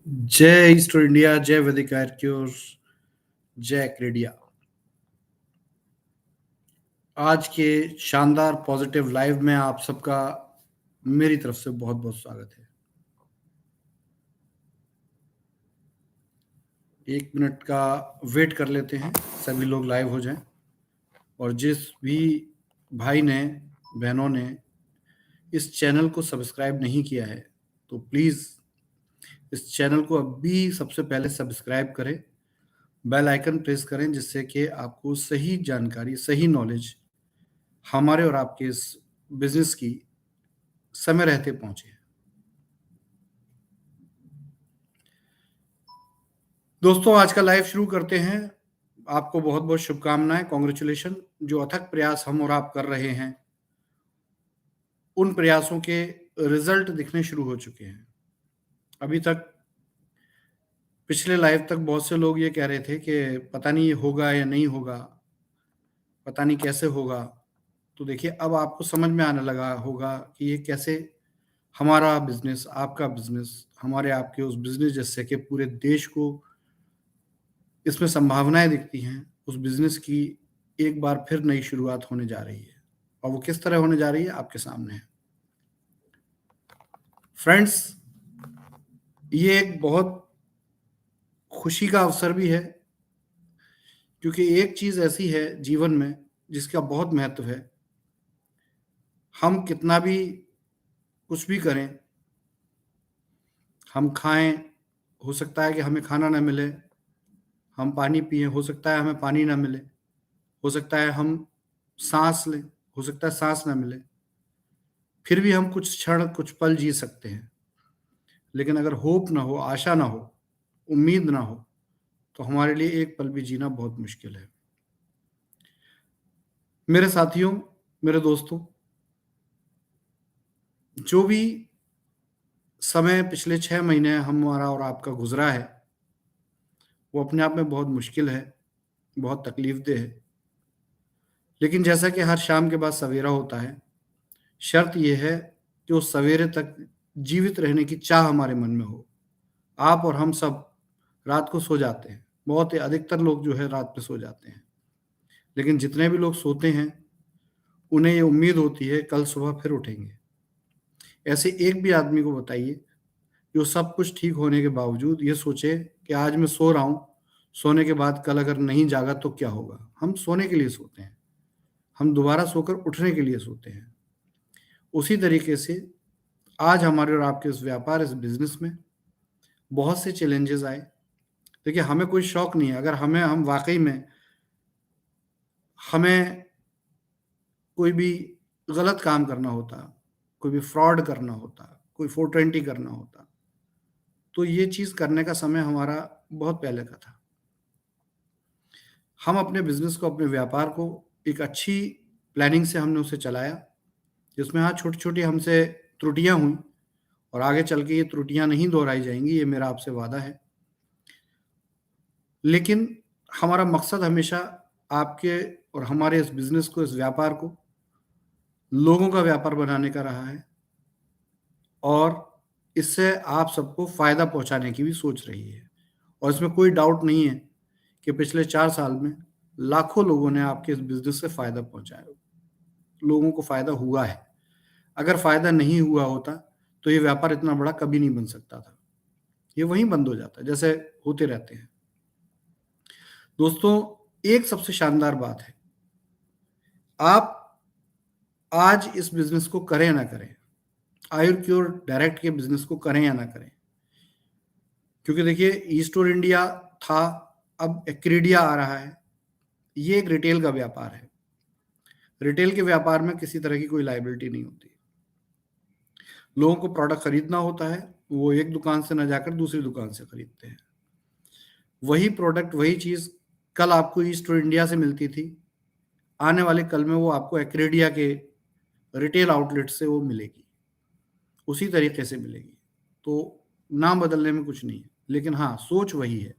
जय east India, जय वैदिक आर्क्योर, जय क्रेडिया। आज के शानदार पॉजिटिव लाइव में आप सबका मेरी तरफ से बहुत बहुत स्वागत है। 1 मिनट का वेट कर लेते हैं, सभी लोग लाइव हो जाएं। और जिस भी भाई ने, बहनों ने इस चैनल को सब्सक्राइब नहीं किया है तो प्लीज़ इस चैनल को अभी सबसे पहले सब्सक्राइब करें, बेल आइकन प्रेस करें, जिससे कि आपको सही जानकारी, सही नॉलेज हमारे और आपके इस बिजनेस की समय रहते पहुंचे। दोस्तों, आज का लाइव शुरू करते हैं। आपको बहुत बहुत शुभकामनाएं, कॉन्ग्रेचुलेशन। जो अथक प्रयास हम और आप कर रहे हैं, उन प्रयासों के रिजल्ट दिखने शुरू हो चुके हैं। अभी तक पिछले लाइव तक बहुत से लोग ये कह रहे थे कि पता नहीं ये होगा या नहीं होगा, पता नहीं कैसे होगा। तो देखिए, अब आपको समझ में आने लगा होगा कि ये कैसे हमारा बिजनेस, आपका बिजनेस, हमारे आपके उस बिजनेस जिससे कि पूरे देश को इसमें संभावनाएं दिखती हैं, उस बिजनेस की एक बार फिर नई शुरुआत होने जा रही है। और वो किस तरह होने जा रही है, आपके सामने है। फ्रेंड्स, ये एक बहुत खुशी का अवसर भी है, क्योंकि एक चीज ऐसी है जीवन में जिसका बहुत महत्व है। हम कितना भी कुछ भी करें, हम खाएं, हो सकता है कि हमें खाना ना मिले। हम पानी पिए, हो सकता है हमें पानी ना मिले। हो सकता है हम सांस लें, हो सकता है सांस ना मिले। फिर भी हम कुछ क्षण, कुछ पल जी सकते हैं। लेकिन अगर होप ना हो, आशा ना हो, उम्मीद ना हो, तो हमारे लिए एक पल भी जीना बहुत मुश्किल है। मेरे साथियों, मेरे दोस्तों, जो भी समय पिछले 6 महीने हमारा और आपका गुजरा है, वो अपने आप में बहुत मुश्किल है, बहुत तकलीफदेह है। लेकिन जैसा कि हर शाम के बाद सवेरा होता है, शर्त यह है कि उस सवेरे तक जीवित रहने की चाह हमारे मन में हो। आप और हम सब रात को सो जाते हैं, बहुत ही अधिकतर लोग जो है रात में सो जाते हैं। लेकिन जितने भी लोग सोते हैं, उन्हें ये उम्मीद होती है कल सुबह फिर उठेंगे। ऐसे एक भी आदमी को बताइए जो सब कुछ ठीक होने के बावजूद ये सोचे कि आज मैं सो रहा हूँ, सोने के बाद कल अगर नहीं जागा तो क्या होगा। हम सोने के लिए सोते हैं, हम दोबारा सोकर उठने के लिए सोते हैं। उसी तरीके से आज हमारे और आपके इस व्यापार, इस बिजनेस में बहुत से चैलेंजेस आए। देखिए, हमें कोई शौक नहीं है। अगर हम वाकई में हमें कोई भी गलत काम करना होता, कोई भी फ्रॉड करना होता, कोई 420 करना होता, तो ये चीज़ करने का समय हमारा बहुत पहले का था। हम अपने बिजनेस को, अपने व्यापार को एक अच्छी प्लानिंग से हमने उसे चलाया, जिसमें हाँ, छोटी छोटी हमसे त्रुटियां हुई, और आगे चल के ये त्रुटियां नहीं दोहराई जाएंगी, ये मेरा आपसे वादा है। लेकिन हमारा मकसद हमेशा आपके और हमारे इस बिजनेस को, इस व्यापार को लोगों का व्यापार बनाने का रहा है, और इससे आप सबको फायदा पहुंचाने की भी सोच रही है। और इसमें कोई डाउट नहीं है कि पिछले 4 साल में लाखों लोगों ने आपके इस बिजनेस से फायदा पहुंचाया, लोगों को फायदा हुआ है। अगर फायदा नहीं हुआ होता तो ये व्यापार इतना बड़ा कभी नहीं बन सकता था। ये वहीं बंद हो जाता, जैसे होते रहते हैं। दोस्तों, एक सबसे शानदार बात है, आप आज इस बिजनेस को करें ना करें, आयुर्क्योर डायरेक्ट के बिजनेस को करें या ना करें, क्योंकि देखिए, ईस्ट और इंडिया था, अब एक्रीडिया आ रहा है। ये एक रिटेल का व्यापार है। रिटेल के व्यापार में किसी तरह की कोई लाइबिलिटी नहीं होती। लोगों को प्रोडक्ट खरीदना होता है, वो एक दुकान से न जाकर दूसरी दुकान से खरीदते हैं। वही प्रोडक्ट, वही चीज कल आपको ईस्ट और इंडिया से मिलती थी, आने वाले कल में वो आपको एक्रेडिया के रिटेल आउटलेट से वो मिलेगी, उसी तरीके से मिलेगी। तो नाम बदलने में कुछ नहीं है, लेकिन हाँ, सोच वही है,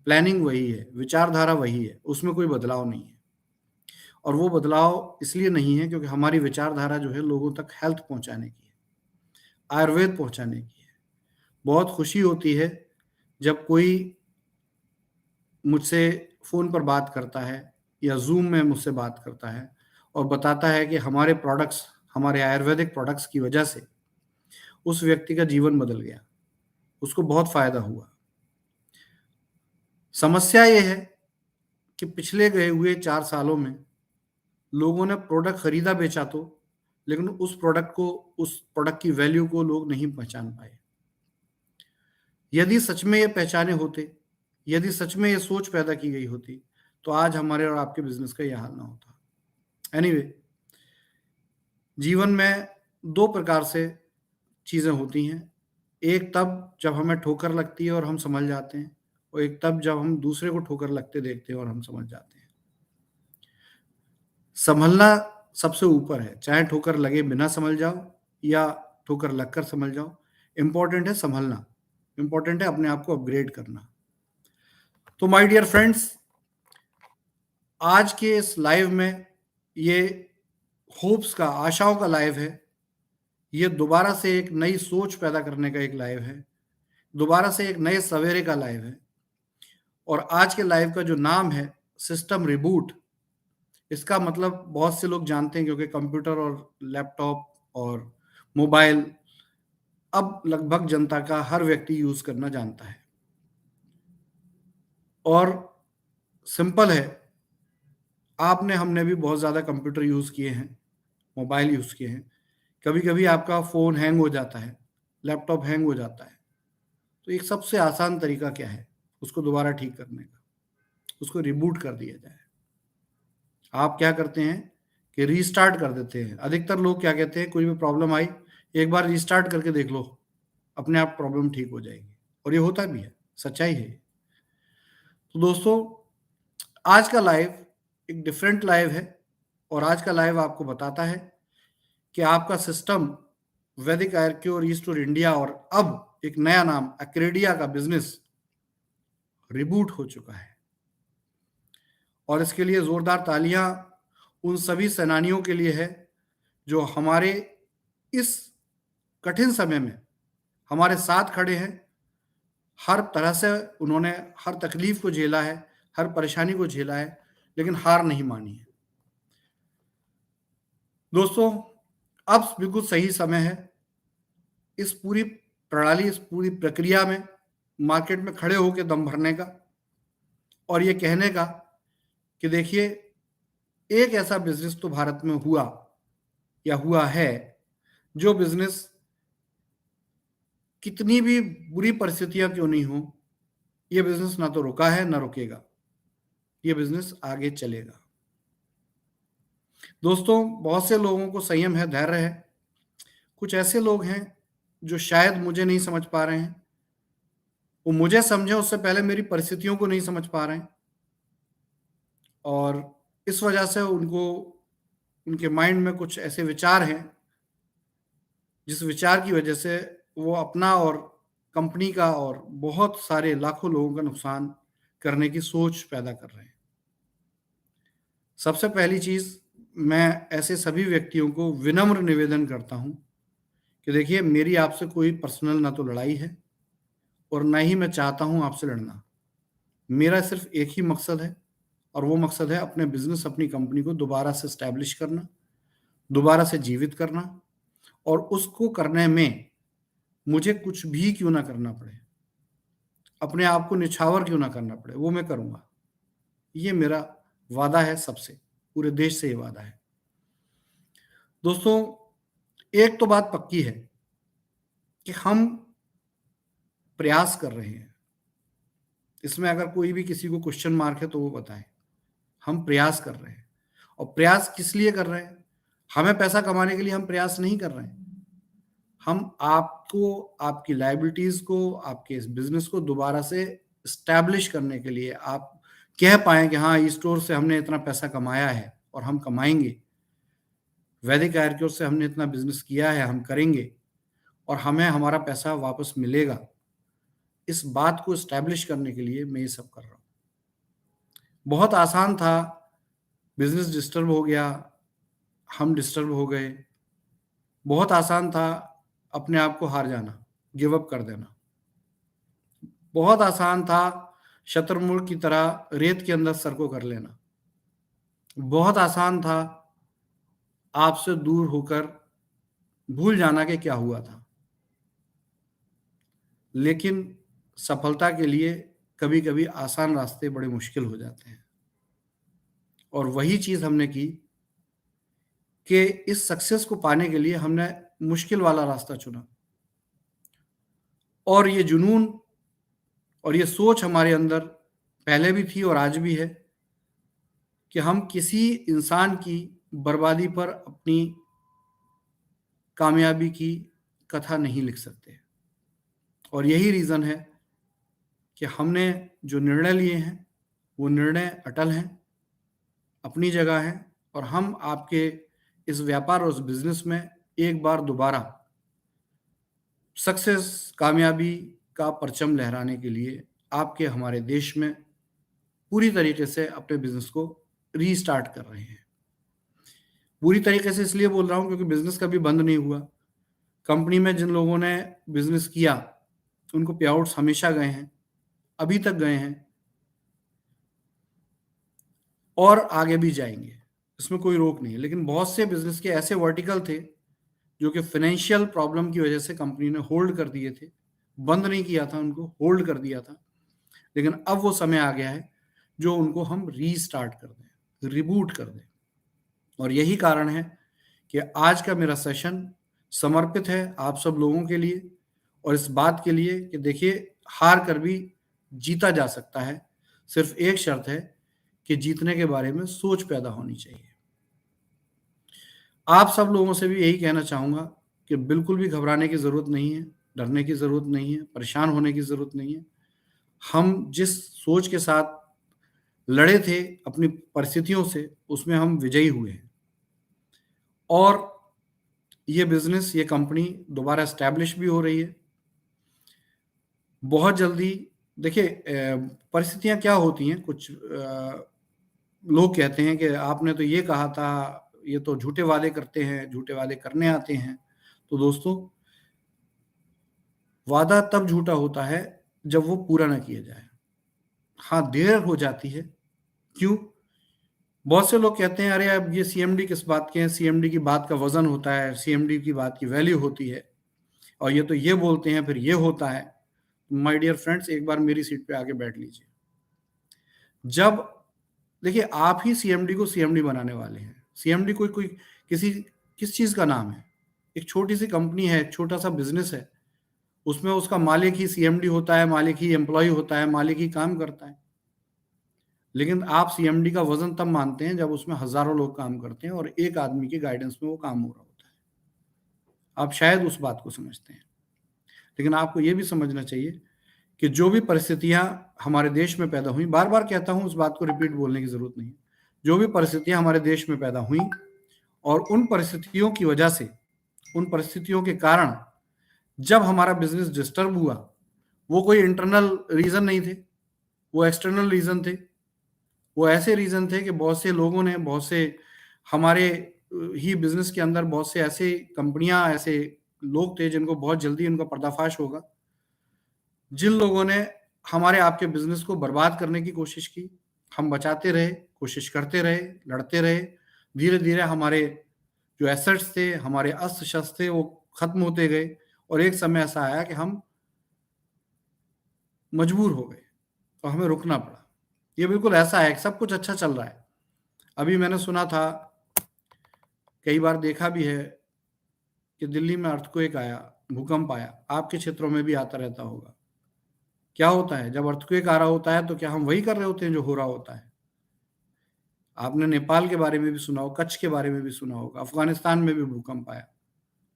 प्लानिंग वही है, विचारधारा वही है, उसमें कोई बदलाव नहीं है। और वो बदलाव इसलिए नहीं है क्योंकि हमारी विचारधारा जो है लोगों तक हेल्थ पहुंचाने की है, आयुर्वेद पहुंचाने की है। बहुत खुशी होती है जब कोई मुझसे फ़ोन पर बात करता है या ज़ूम में मुझसे बात करता है और बताता है कि हमारे प्रोडक्ट्स, हमारे आयुर्वेदिक प्रोडक्ट्स की वजह से उस व्यक्ति का जीवन बदल गया, उसको बहुत फ़ायदा हुआ। समस्या ये है कि पिछले गए हुए 4 सालों में लोगों ने प्रोडक्ट खरीदा बेचा तो, लेकिन उस प्रोडक्ट की वैल्यू को लोग नहीं पहचान पाए। यदि सच में ये पहचाने होते, यदि सच में ये सोच पैदा की गई होती, तो आज हमारे और आपके बिज़नेस का ये हाल ना होता। एनीवे, जीवन में 2 प्रकार से चीज़ें होती हैं। एक तब जब हमें ठोकर लगती है और हम संभल जाते हैं, और एक तब जब हम दूसरे को ठोकर लगते देखते हैं और हम समझ जाते हैं। सँभलना सबसे ऊपर है, चाहे ठोकर लगे बिना सँभल जाओ या ठोकर लगकर सँभल जाओ, इम्पोर्टेंट है सँभलना, इम्पोर्टेंट है अपने आप को अपग्रेड करना। तो माय डियर फ्रेंड्स, आज के इस लाइव में ये होप्स का, आशाओं का लाइव है। ये दोबारा से एक नई सोच पैदा करने का एक लाइव है, दोबारा से एक नए सवेरे का लाइव है। और आज के लाइव का जो नाम है सिस्टम रिबूट, इसका मतलब बहुत से लोग जानते हैं क्योंकि कंप्यूटर और लैपटॉप और मोबाइल अब लगभग जनता का हर व्यक्ति यूज़ करना जानता है। और सिंपल है, आपने हमने भी बहुत ज़्यादा कंप्यूटर यूज़ किए हैं, मोबाइल यूज़ किए हैं। कभी-कभी आपका फ़ोन हैंग हो जाता है, लैपटॉप हैंग हो जाता है। तो एक सबसे आसान तरीका क्या है उसको दोबारा ठीक करने का? उसको रिबूट कर दिया जाए। आप क्या करते हैं कि रीस्टार्ट कर देते हैं। अधिकतर लोग क्या कहते हैं, कोई भी प्रॉब्लम आई, एक बार रीस्टार्ट करके देख लो, अपने आप प्रॉब्लम ठीक हो जाएगी। और ये होता भी है, सच्चाई है ये। तो दोस्तों, आज का लाइव एक डिफरेंट लाइव है और आज का लाइव आपको बताता है कि आपका सिस्टम वैदिक आयुर्क्योर ईस्ट इंडिया और अब एक नया नाम एक्रेडिया का बिजनेस रिबूट हो चुका है। और इसके लिए जोरदार तालियां उन सभी सेनानियों के लिए है जो हमारे इस कठिन समय में हमारे साथ खड़े हैं। हर तरह से उन्होंने हर तकलीफ को झेला है, हर परेशानी को झेला है, लेकिन हार नहीं मानी है। दोस्तों, अब बिल्कुल सही समय है इस पूरी प्रणाली, इस पूरी प्रक्रिया में मार्केट में खड़े होकर दम भरने का और ये कहने का कि देखिए, एक ऐसा बिजनेस तो भारत में हुआ या हुआ है जो बिजनेस कितनी भी बुरी परिस्थितियां क्यों नहीं हो, ये बिजनेस ना तो रुका है ना रुकेगा, ये बिजनेस आगे चलेगा। दोस्तों, बहुत से लोगों को संयम है, धैर्य है। कुछ ऐसे लोग हैं जो शायद मुझे नहीं समझ पा रहे हैं, वो मुझे समझे उससे पहले मेरी परिस्थितियों को नहीं समझ पा रहे हैं और इस वजह से उनको, उनके माइंड में कुछ ऐसे विचार हैं जिस विचार की वजह से वो अपना और कंपनी का और बहुत सारे लाखों लोगों का नुकसान करने की सोच पैदा कर रहे हैं। सबसे पहली चीज़, मैं ऐसे सभी व्यक्तियों को विनम्र निवेदन करता हूं कि देखिए, मेरी आपसे कोई पर्सनल ना तो लड़ाई है और ना ही मैं चाहता हूं आपसे लड़ना। मेरा सिर्फ एक ही मकसद है और वो मकसद है अपने बिजनेस, अपनी कंपनी को दोबारा से एस्टैब्लिश करना, दोबारा से जीवित करना और उसको करने में मुझे कुछ भी क्यों ना करना पड़े, अपने आप को निछावर क्यों ना करना पड़े, वो मैं करूँगा। ये मेरा वादा है सबसे, पूरे देश से ये वादा है। दोस्तों, एक तो बात पक्की है कि हम प्रयास कर रहे हैं। इसमें अगर कोई भी किसी को क्वेश्चन मार्क है तो वो बताएं। हम प्रयास कर रहे हैं और प्रयास किस लिए कर रहे हैं? हमें पैसा कमाने के लिए हम प्रयास नहीं कर रहे हैं। हम आपको, आपकी लायबिलिटीज को, आपके इस बिजनेस को दोबारा से स्टैब्लिश करने के लिए, आप कह पाए कि हाँ, इस स्टोर से हमने इतना पैसा कमाया है और हम कमाएंगे, वैदिक आयुर्वेद से हमने इतना बिजनेस किया है, हम करेंगे और हमें हमारा पैसा वापस मिलेगा। इस बात को स्टैब्लिश करने के लिए मैं ये सब कर रहा हूँ। बहुत आसान था, बिजनेस डिस्टर्ब हो गया, हम डिस्टर्ब हो गए। बहुत आसान था अपने आप को हार जाना, गिव अप कर देना। बहुत आसान था शतुरमुर्ग की तरह रेत के अंदर सर को कर लेना। बहुत आसान था आपसे दूर होकर भूल जाना कि क्या हुआ था। लेकिन सफलता के लिए कभी-कभी आसान रास्ते बड़े मुश्किल हो जाते हैं। और वही चीज़ हमने की कि इस सक्सेस को पाने के लिए हमने मुश्किल वाला रास्ता चुना। और ये जुनून और ये सोच हमारे अंदर पहले भी थी और आज भी है कि हम किसी इंसान की बर्बादी पर अपनी कामयाबी की कथा नहीं लिख सकते। और यही रीज़न है कि हमने जो निर्णय लिए हैं, वो निर्णय अटल हैं, अपनी जगह हैं और हम आपके इस व्यापार और इस बिज़नेस में एक बार दोबारा सक्सेस, कामयाबी का परचम लहराने के लिए आपके हमारे देश में पूरी तरीके से अपने बिज़नेस को रीस्टार्ट कर रहे हैं। पूरी तरीके से इसलिए बोल रहा हूँ क्योंकि बिज़नेस कभी बंद नहीं हुआ। कंपनी में जिन लोगों ने बिज़नेस किया, उनको पे-आउट्स हमेशा गए हैं, अभी तक गए हैं और आगे भी जाएँगे। इसमें कोई रोक नहीं है। लेकिन बहुत से बिज़नेस के ऐसे वर्टिकल थे, जो कि फ़ाइनेंशियल प्रॉब्लम की वजह से कंपनी ने होल्ड कर दिए थे। बंद नहीं किया था उनको, होल्ड कर दिया था। लेकिन अब वो समय आ गया है, जो उनको हम रीस्टार्ट कर दें, रिबूट कर दें। और यही कारण है कि आज का मेरा सेशन समर्पित है आप सब लोगों के लिए और इस बात के लिए कि देखिए हार कर भी जीता जा सकता है। सिर्फ एक शर्त है कि जीतने के बारे में सोच पैदा होनी चाहिए। आप सब लोगों से भी यही कहना चाहूँगा कि बिल्कुल भी घबराने की ज़रूरत नहीं है, डरने की ज़रूरत नहीं है, परेशान होने की ज़रूरत नहीं है। हम जिस सोच के साथ लड़े थे अपनी परिस्थितियों से, उसमें हम विजयी हुए हैं। और ये बिज़नेस, ये कंपनी दोबारा एस्टैब्लिश भी हो रही है। बहुत जल्दी देखिए परिस्थितियाँ क्या होती हैं, कुछ लोग कहते हैं कि आपने तो ये कहा था, ये तो झूठे वादे करते हैं, झूठे वादे करने आते हैं। तो दोस्तों, वादा तब झूठा होता है जब वो पूरा ना किया जाए। हाँ, देर हो जाती है। क्यों? बहुत से लोग कहते हैं, "अरे! अब ये सीएमडी किस बात के हैं? सीएमडी की बात का वज़न होता है, सीएमडी की बात की वैल्यू होती है और ये तो ये बोलते हैं, फिर ये होता है।" माय डियर फ्रेंड्स, एक बार मेरी सीट पे आके बैठ लीजिए। जब देखिए, आप ही सीएमडी को सीएमडी बनाने वाले हैं। सीएमडी कोई कोई किसी किस चीज़ का नाम है? एक छोटी-सी कंपनी है, एक छोटा-सा बिज़नेस है, उसमें उसका मालिक ही सीएमडी होता है, मालिक ही एम्प्लॉयी होता है, मालिक ही काम करता है। लेकिन आप सीएमडी का वज़न तब मानते हैं जब उसमें हज़ारों लोग काम करते हैं और एक आदमी के गाइडेंस में वो काम हो रहा होता है। आप शायद उस बात को समझते हैं। लेकिन आपको ये भी समझना चाहिए कि जो भी परिस्थितियाँ हमारे देश में पैदा हुई, बार-बार कहता हूँ, उस बात को रिपीट बोलने की ज़रूरत नहीं है। जो भी परिस्थितियाँ हमारे देश में पैदा हुई और उन परिस्थितियों की वजह से, उन परिस्थितियों के कारण जब हमारा बिज़नेस डिस्टर्ब हुआ, वो कोई इंटरनल रीज़न नहीं थे, वो एक्सटर्नल रीज़न थे। वो ऐसे रीज़न थे कि बहुत से लोगों ने, बहुत से हमारे ही बिज़नेस के अंदर बहुत से ऐसे कंपनियाँ, ऐसे लोग थे जिनको बहुत जल्दी उनका पर्दाफ़ाश होगा। जिन लोगों ने हमारे आपके बिज़नेस को बर्बाद करने की कोशिश की, हम बचाते रहे, कोशिश करते रहे, लड़ते रहे। धीरे-धीरे हमारे जो एसेट्स थे, हमारे अस्त्र-शस्त्र थे, वो खत्म होते गए और एक समय ऐसा आया कि हम मजबूर हो गए और हमें रुकना पड़ा। ये बिल्कुल ऐसा है कि सब कुछ अच्छा चल रहा है। अभी मैंने सुना था, कई बार देखा भी है कि दिल्ली में अर्थक्वेक आया, भूकंप आया, आपके क्षेत्रों में भी आता रहता होगा। क्या होता है जब अर्थक्वेक आ रहा होता है तो क्या हम वही कर रहे होते हैं जो हो रहा होता है? आपने नेपाल के बारे में भी सुना होगा, कच्छ के बारे में भी सुना होगा, अफ़गानिस्तान में भी भूकंप आया,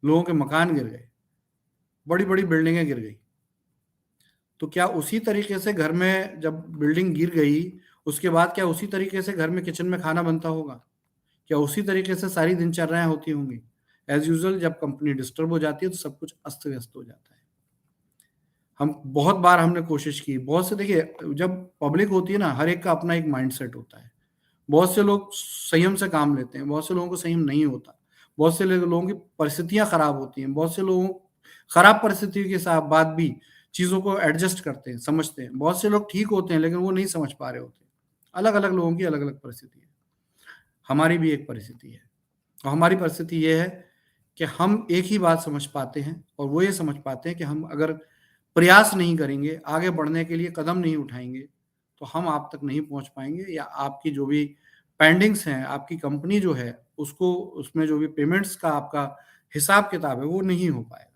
लोगों के मकान गिर गए, बड़ी-बड़ी बिल्डिंगें गिर गई। तो क्या उसी तरीके से घर में जब बिल्डिंग गिर गई, उसके बाद क्या उसी तरीके से घर में किचन में खाना बनता होगा? क्या उसी तरीके से सारी दिनचर्याएँ होती होंगी? एज़ यूजुअल जब कंपनी डिस्टर्ब हो जाती है तो सब कुछ अस्त-व्यस्त हो जाता है। हम बहुत बार हमने कोशिश की, बहुत से देखिए जब पब्लिक होती है ना, हर एक का अपना एक माइंडसेट होता है। बहुत से लोग संयम से काम लेते हैं, बहुत से लोगों को संयम नहीं होता। बहुत से लोगों की परिस्थितियाँ खराब होती हैं, बहुत से लोगों खराब परिस्थिति के साथ बाद भी चीज़ों को एडजस्ट करते हैं, समझते हैं। बहुत से लोग ठीक होते हैं लेकिन वो नहीं समझ पा रहे होते। अलग-अलग लोगों की अलग-अलग परिस्थिति है। हमारी भी एक परिस्थिति है। और हमारी परिस्थिति ये है कि हम एक ही बात समझ पाते हैं और वो ये समझ पाते हैं कि हम अगर प्रयास नहीं करेंगे, आगे बढ़ने के लिए कदम नहीं उठाएँगे, तो हम आप तक नहीं पहुँच पाएँगे या आपकी जो भी पेंडिंग्स हैं, आपकी कंपनी जो है, उसको उसमें जो भी पेमेंट्स का आपका हिसाब-किताब है, वो नहीं हो पाएगा।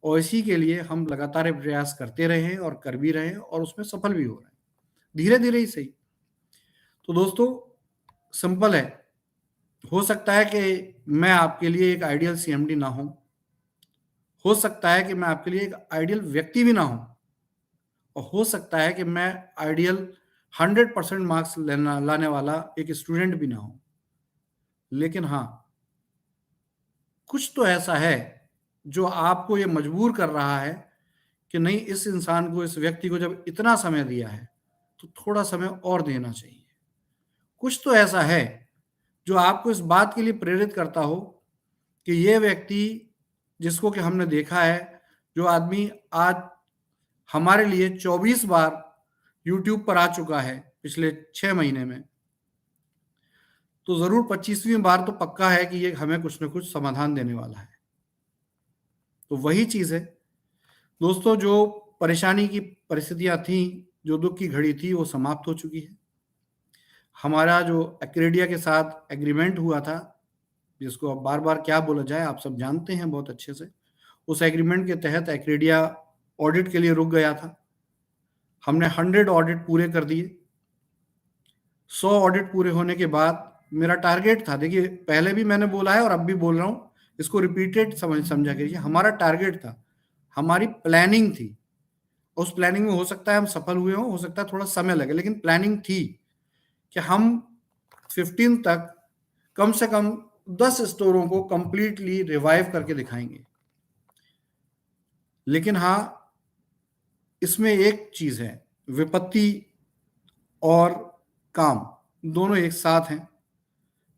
और इसी के लिए हम लगातार प्रयास करते रहे हैं और कर भी रहे हैं और उसमें सफल भी हो रहे हैं। धीरे-धीरे ही सही। तो दोस्तों, सिंपल है। हो सकता है कि मैं आपके लिए एक आइडियल सीएमडी ना हूँ। हो सकता है कि मैं आपके लिए एक आइडियल व्यक्ति भी ना हूँ और हो सकता है कि मैं आइडियल 100% मार्क्स लेना लाने वाला एक स्टूडेंट भी ना हूँ। लेकिन हाँ, कुछ तो ऐसा है, जो आपको ये मजबूर कर रहा है कि नहीं, इस इंसान को, इस व्यक्ति को जब इतना समय दिया है, तो थोड़ा समय और देना चाहिए। कुछ तो ऐसा है, जो आपको इस बात के लिए प्रेरित करता हो कि ये व्यक्ति जिसको कि हमने देखा है, जो आदमी आज हमारे लिए 24 बार यूट्यूब पर आ चुका है पिछले 6 महीने में, तो ज़रूर 25वीं बार तो पक्का है कि ये हमें कुछ न कुछ समाधान देने वाला है। तो वही चीज़ है। दोस्तों, जो परेशानी की परिस्थितियाँ थीं, जो दुःख की घड़ी थी, वो समाप्त हो चुकी है। हमारा जो एक्रेडिया के साथ एग्रीमेंट हुआ था, जिसको अब बार-बार क्या बोला जाए, आप सब जानते हैं बहुत अच्छे से। उस एग्रीमेंट के तहत एक्रेडिया ऑडिट के लिए रुक गया था। हमने 100 ऑडिट पूरे कर दिए। 100 ऑडिट पूरे होने के बाद मेरा टारगेट था, देखिए पहले भी मैंने बोला है और अब भी बोल रहा हूँ, इसको रिपीटेड समझा कीजिए। हमारा टारगेट था, हमारी प्लानिंग थी। उस प्लानिंग में हो सकता है हम सफल हुए हों, हो सकता है थोड़ा समय लगे, लेकिन प्लानिंग थी कि हम 15 तक कम से कम 10 स्टोरों को कंप्लीटली रिवाइव करके दिखाएँगे। लेकिन हाँ, इसमें एक चीज़ है, विपत्ति और काम दोनों एक साथ हैं।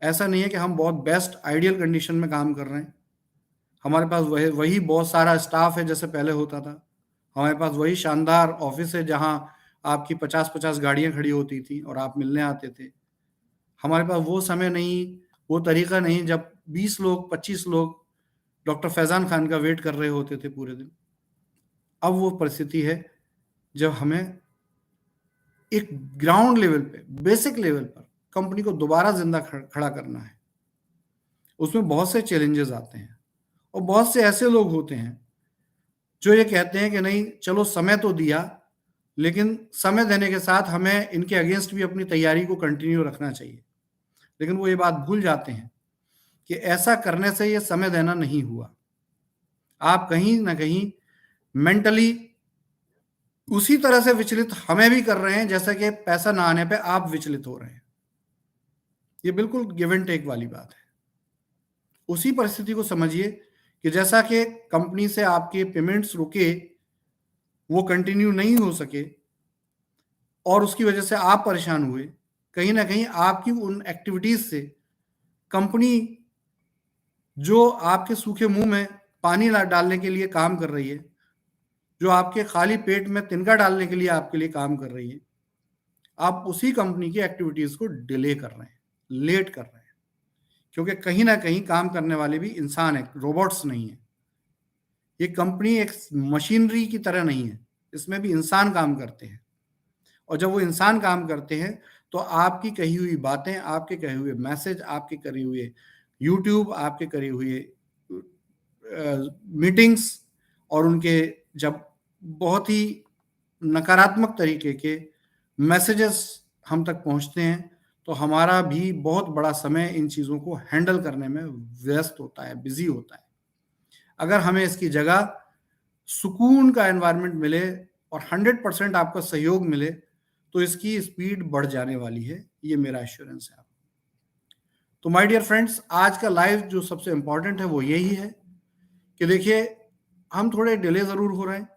ऐसा नहीं है कि हम बहुत बेस्ट आइडियल कंडीशन में काम कर रहे हैं। हमारे पास वही वही बहुत सारा स्टाफ है जैसे पहले होता था। हमारे पास वही शानदार ऑफ़िस है जहाँ आपकी 50-50 गाड़ियाँ खड़ी होती थी और आप मिलने आते थे। हमारे पास वो समय नहीं, वो तरीका नहीं जब 20 लोग, 25 लोग डॉक्टर फैज़ान खान का वेट कर रहे होते थे पूरे दिन। अब वो परिस्थिति है जब हमें एक ग्राउंड लेवल पे, बेसिक लेवल पर कंपनी को दोबारा ज़िंदा खड़ा करना है। उसमें बहुत से चैलेंजेस आते हैं और बहुत से ऐसे लोग होते हैं जो ये कहते हैं कि नहीं, चलो समय तो दिया, लेकिन समय देने के साथ हमें इनके अगेंस्ट भी अपनी तैयारी को कंटिन्यू रखना चाहिए। लेकिन वो ये बात भूल जाते हैं कि ऐसा करने से ये समय देना नहीं हुआ। आप कहीं न कहीं मेंटली उसी तरह से विचलित हमें भी कर रहे हैं जैसा कि पैसा ना आने पे आप विचलित हो रहे हैं। ये बिल्कुल गिव एंड टेक वाली बात है। उसी परिस्थिति को समझिए कि जैसा कि कंपनी से आपके पेमेंट्स रुके, वो कंटिन्यू नहीं हो सके और उसकी वजह से आप परेशान हुए। कहीं न कहीं आपकी उन एक्टिविटीज़ से कंपनी, जो आपके सूखे मुँह में पानी ला डालने के लिए काम कर रही है, जो आपके खाली पेट में तिनका डालने के लिए आपके लिए काम कर रही है, आप उसी कंपनी की एक्टिविटीज़ को डिले कर रहे हैं, लेट कर रहे हैं। क्योंकि कहीं न कहीं काम करने वाले भी इंसान हैं, रोबोट्स नहीं हैं। ये कंपनी एक मशीनरी की तरह नहीं है, इसमें भी इंसान काम करते हैं और जब वो इंसान काम करते हैं, तो आपकी कही हुई बातें, आपके कहे हुए मैसेज, आपके करे हुए यूट्यूब, आपके करे हुए मीटिंग्स और उनके जब बहुत ही नकारात्मक तरीके के मैसेजेस हम तक पहुँचते हैं, तो हमारा भी बहुत बड़ा समय इन चीज़ों को हैंडल करने में व्यस्त होता है, बिज़ी होता है। अगर हमें इसकी जगह सुकून का एनवायरनमेंट मिले और 100% आपका सहयोग मिले, तो इसकी स्पीड बढ़ जाने वाली है, ये मेरा एश्योरेंस है आपको। तो माय डियर फ्रेंड्स, आज का लाइव जो सबसे इम्पोर्टेंट है वो यही है कि देखिए, हम थोड़े डिले ज़रूर हो रहे हैं,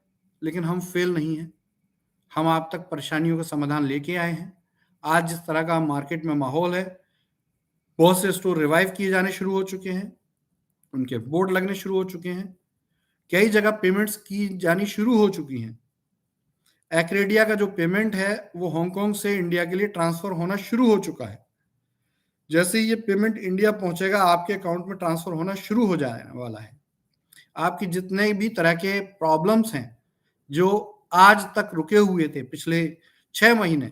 लेकिन हम फेल नहीं हैं। हम आप तक परेशानियों का समाधान लेके आए हैं। आज जिस तरह का मार्केट में माहौल है, बहुत से स्टोर रिवाइव किए जाने शुरू हो चुके हैं, उनके बोर्ड लगने शुरू हो चुके हैं। कई जगह पेमेंट्स की जानी शुरू हो चुकी हैं। एक्रेडिया का जो पेमेंट है वो हांगकांग से इंडिया के लिए ट्रांसफर होना शुरू हो चुका है। जैसे ही ये पेमेंट इंडिया पहुंचेगा आपके अकाउंट में ट्रांसफर होना शुरू हो जाने वाला है। आपकी जितने भी तरह के प्रॉब्लम्स हैं जो आज तक रुके हुए थे पिछले 6 महीने,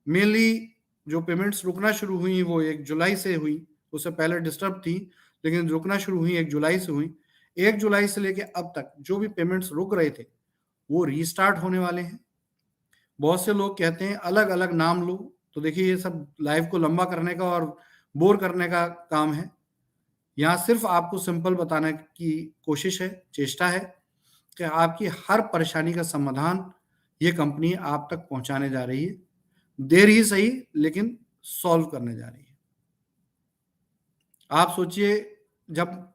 मेनली जो पेमेंट्स रुकना शुरू हुई वो 1 जुलाई से हुई। उससे पहले डिस्टर्ब थी, लेकिन रुकना शुरू हुई 1 जुलाई से हुई। 1 जुलाई से लेके अब तक जो भी पेमेंट्स रुक रहे थे वो रीस्टार्ट होने वाले हैं। बहुत से लोग कहते हैं अलग अलग नाम लो, तो देखिए ये सब लाइव को लंबा करने का और बोर करने का काम है। यहाँ सिर्फ आपको सिंपल बताने की कोशिश है, चेष्टा है कि आपकी हर परेशानी का समाधान ये कंपनी आप तक पहुंचाने जा रही है। देर ही सही, लेकिन सॉल्व करने जा रही है। आप सोचिए, जब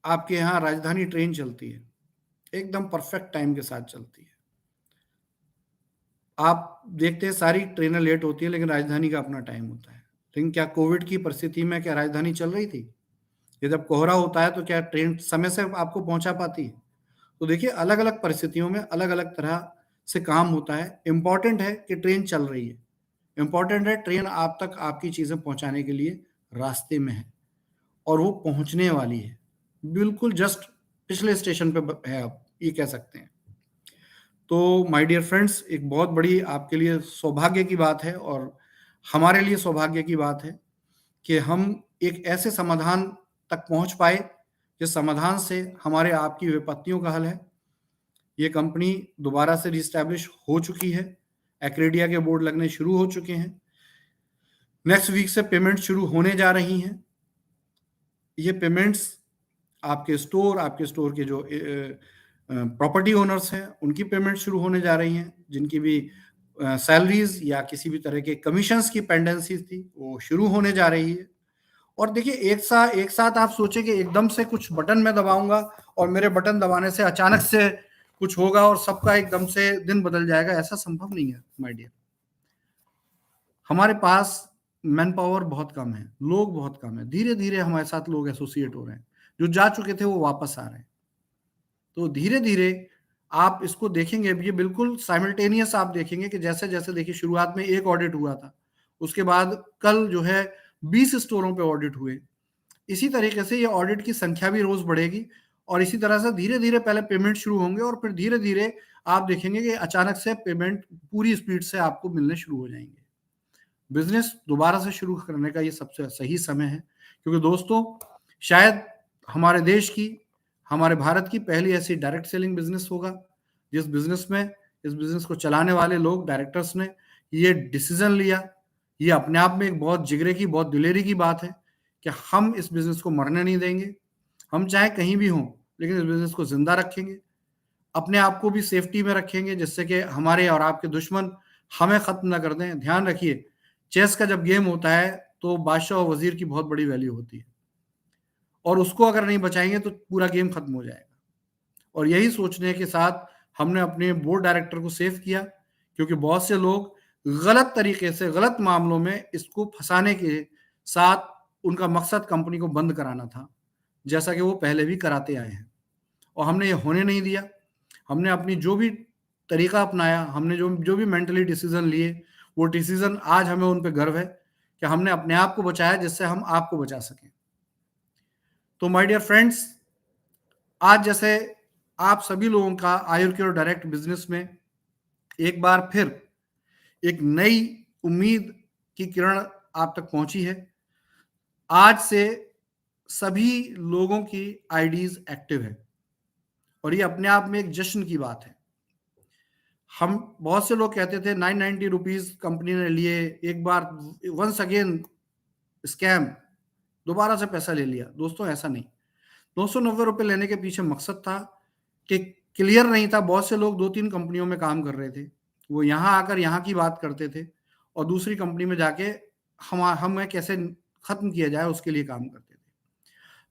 आपके यहाँ राजधानी ट्रेन चलती है, एकदम परफेक्ट टाइम के साथ चलती है। आप देखते हैं सारी ट्रेनें लेट होती है, लेकिन राजधानी का अपना टाइम होता है। लेकिन क्या कोविड की परिस्थिति में क्या राजधानी चल रही थी? ये जब कोहरा होता है तो क्या ट्रेन समय से आपको पहुंचा पाती है? तो देखिए अलग अलग परिस्थितियों में अलग अलग तरह से काम होता है। इंपॉर्टेंट है कि ट्रेन चल रही है, इंपॉर्टेंट है ट्रेन आप तक आपकी चीजें पहुंचाने के लिए रास्ते में है और वो पहुंचने वाली है। बिल्कुल जस्ट पिछले स्टेशन पे है, आप ये कह सकते हैं। तो माय डियर फ्रेंड्स, एक बहुत बड़ी आपके लिए सौभाग्य की बात है और हमारे लिए सौभाग्य की बात है कि हम एक ऐसे समाधान तक पहुंच पाए जिस समाधान से हमारे आपकी विपत्तियों का हल है। ये कंपनी दोबारा से रिस्टैब्लिश हो चुकी है, एक्रेडिया के बोर्ड लगने शुरू हो चुके हैं, नेक्स्ट वीक से पेमेंट शुरू होने जा रही हैं। ये पेमेंट्स आपके स्टोर के जो प्रॉपर्टी ओनर्स हैं उनकी पेमेंट शुरू होने जा रही हैं, जिनकी भी सैलरीज या किसी भी तरह के कमीशंस की पेंडेंसी थी वो शुरू होने जा रही है। और देखिए एक साथ आप सोचे कि एकदम से कुछ बटन मैं दबाऊंगा और मेरे बटन दबाने से अचानक से कुछ होगा और सबका एकदम से दिन बदल जाएगा, ऐसा संभव नहीं है माय डियर। हमारे पास मैन पावर बहुत कम है, लोग बहुत कम है, धीरे धीरे हमारे साथ लोग एसोसिएट हो रहे हैं, जो जा चुके थे वो वापस आ रहे हैं। तो धीरे धीरे आप इसको देखेंगे, ये बिल्कुल साइमल्टेनियस आप देखेंगे कि जैसे जैसे देखिए शुरुआत में एक ऑडिट हुआ था, उसके बाद कल जो है 20 स्टोरों पे ऑडिट हुए। इसी तरीके से ये ऑडिट की संख्या भी रोज बढ़ेगी और इसी तरह से धीरे धीरे पहले पेमेंट शुरू होंगे और फिर धीरे धीरे आप देखेंगे कि अचानक से पेमेंट पूरी स्पीड से आपको मिलने शुरू हो जाएंगे। बिजनेस दोबारा से शुरू करने का ये सबसे सही समय है, क्योंकि दोस्तों शायद हमारे देश की, हमारे भारत की पहली ऐसी डायरेक्ट सेलिंग बिजनेस होगा जिस बिजनेस में इस बिजनेस को चलाने वाले लोग, डायरेक्टर्स ने ये डिसीजन लिया। ये अपने आप में एक बहुत जिगरे की, बहुत दिलेरी की बात है कि हम इस बिजनेस को मरने नहीं देंगे। हम चाहे कहीं भी हों, लेकिन इस बिजनेस को जिंदा रखेंगे, अपने आप को भी सेफ्टी में रखेंगे, जिससे कि हमारे और आपके दुश्मन हमें खत्म ना कर दें। ध्यान रखिए, चेस का जब गेम होता है तो बादशाह और वजीर की बहुत बड़ी वैल्यू होती है और उसको अगर नहीं बचाएंगे तो पूरा गेम खत्म हो जाएगा। और यही सोचने के साथ हमने अपने बोर्ड डायरेक्टर को सेव किया, क्योंकि बहुत से लोग गलत तरीके से, गलत मामलों में इसको फंसाने के साथ उनका मकसद कंपनी को बंद कराना था, जैसा कि वो पहले भी कराते आए हैं और हमने ये होने नहीं दिया। हमने अपनी जो भी तरीका अपनाया, हमने जो जो भी मेंटली डिसीजन लिए, वो डिसीजन आज हमें उन पे गर्व है कि हमने अपने आप को बचाया जिससे हम आपको बचा सकें। तो माय डियर फ्रेंड्स, आज जैसे आप सभी लोगों का आयुर्क्योर डायरेक्ट बिजनेस में एक बार फिर एक नई उम्मीद की किरण आप तक पहुंची है। आज से सभी लोगों की आईडीज एक्टिव है और ये अपने आप में एक जश्न की बात है। हम बहुत से लोग कहते थे 990 रुपीज कंपनी ने लिए, एक बार वंस अगेन स्कैम, दोबारा से पैसा ले लिया। दोस्तों ऐसा नहीं। 290 रुपये लेने के पीछे मकसद था कि क्लियर नहीं था। बहुत से लोग 2-3 कंपनियों में काम कर रहे थे, वो यहाँ आकर यहाँ की बात करते थे और दूसरी कंपनी में जाके हमें कैसे खत्म किया जाए उसके लिए काम करते थे।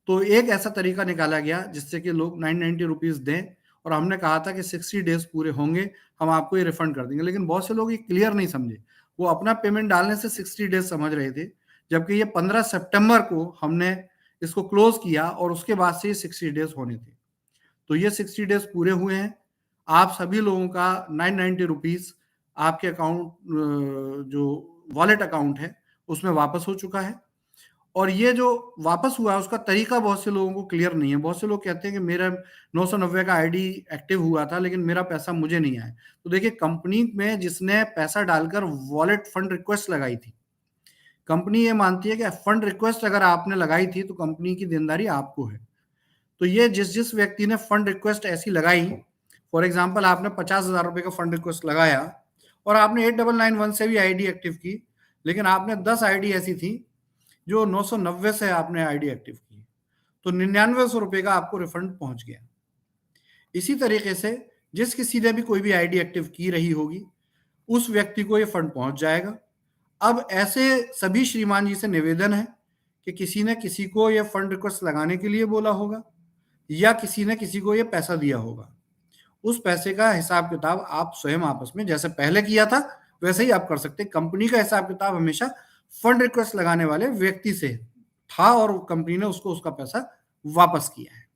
तो एक ऐसा तरीका निकाला गया जिससे कि लोग 990 रुपीज दें और हमने कहा था कि 60 डेज पूरे होंगे हम आपको ये रिफंड कर देंगे। लेकिन बहुत से लोग ये क्लियर नहीं समझे, वो अपना पेमेंट डालने से 60 डेज समझ रहे थे, जबकि ये 15 सितंबर को हमने इसको क्लोज किया और उसके बाद से ये 60 डेज होने थे। तो ये 60 डेज पूरे हुए हैं। आप सभी लोगों का 990 रुपीज आपके अकाउंट, जो वॉलेट अकाउंट है, उसमें वापस हो चुका है। और ये जो वापस हुआ है उसका तरीका बहुत से लोगों को क्लियर नहीं है। बहुत से लोग कहते हैं कि मेरा 990 का आईडी एक्टिव हुआ था लेकिन मेरा पैसा मुझे नहीं आया। तो देखिए, कंपनी में जिसने पैसा डालकर वॉलेट फंड रिक्वेस्ट लगाई थी, कंपनी ये मानती है कि फंड रिक्वेस्ट अगर आपने लगाई थी तो कंपनी की देनदारी आपको है। तो ये जिस जिस व्यक्ति ने फंड रिक्वेस्ट ऐसी लगाई, फॉर एग्जाम्पल आपने 50,000 रुपए का फंड रिक्वेस्ट लगाया और आपने 8991 से भी आईडी एक्टिव की, लेकिन आपने 10 आईडी ऐसी थी जो 990 से आपने आईडी एक्टिव की, तो 9900 रुपए का आपको रिफंड पहुंच गया। इसी तरीके से जिस किसी ने भी कोई भी आईडी एक्टिव की रही होगी, उस व्यक्ति को ये फंड पहुंच जाएगा। अब ऐसे सभी श्रीमान जी से निवेदन है कि किसी ने किसी को ये फंड रिक्वेस्ट लगाने के लिए बोला होगा या किसी ने किसी को ये पैसा दिया होगा, उस पैसे का हिसाब किताब आप स्वयं आपस में जैसे पहले किया था वैसे ही आप कर सकते हैं। कंपनी का हिसाब किताब हमेशा फंड रिक्वेस्ट लगाने वाले व्यक्ति से था और कंपनी ने उसको उसका पैसा वापस किया है।